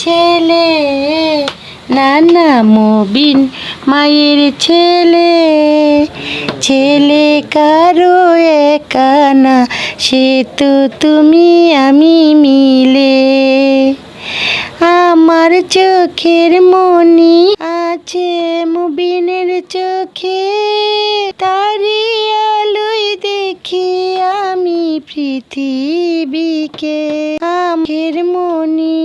ছেলে নানা মুবিন মায়ের ছেলে, ছেলে কারো একা না, সে তো তুমি আমি মিলে। আমার চোখের মনি আছে মুবিনের চোখে, তারি আলোয় দেখি আমি পৃথিবীকে। আমার মনি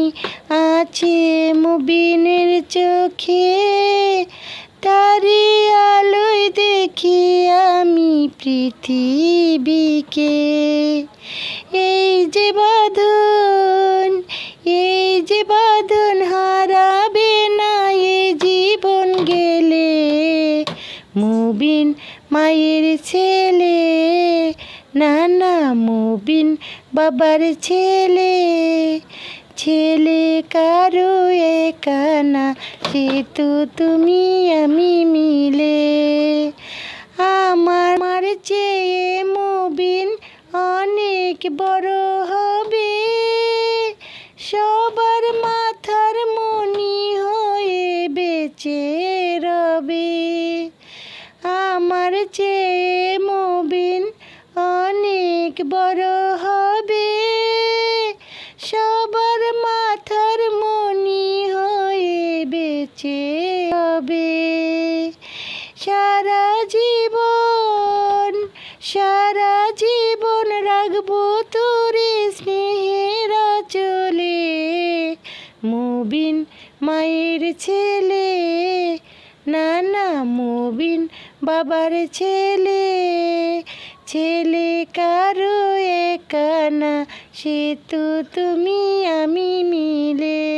আছে মুবিনের চোখে, তারি আলোয় দেখি আমি পৃথিবীকে। এই যে বাঁধন, এই যে বাঁধন হারাবে না এ জীবন গেলে। মুবিন মায়ের ছেলে, নানা মুবিন বাবার ছেলে, ছেলে কারো একা না, সে তো তুমি আমি মিলে। আমার চেয়ে মুবিন অনেক বড় হবে, সবার মাথার মনি হয়ে বেঁচে রবে। আমার চেয়ে মুবিন অনেক বড় হবে, সবার মাথার মনি হয়ে বেঁচে রবে। সারা জীবন, সারা জীবন রাখবো তোরে স্নেহের আঁচলে। মুবিন মায়ের ছেলে, নানা মুবিন বাবার ছেলে, ছেলে কারো একা না, সে তো তুমি আমি মিলে।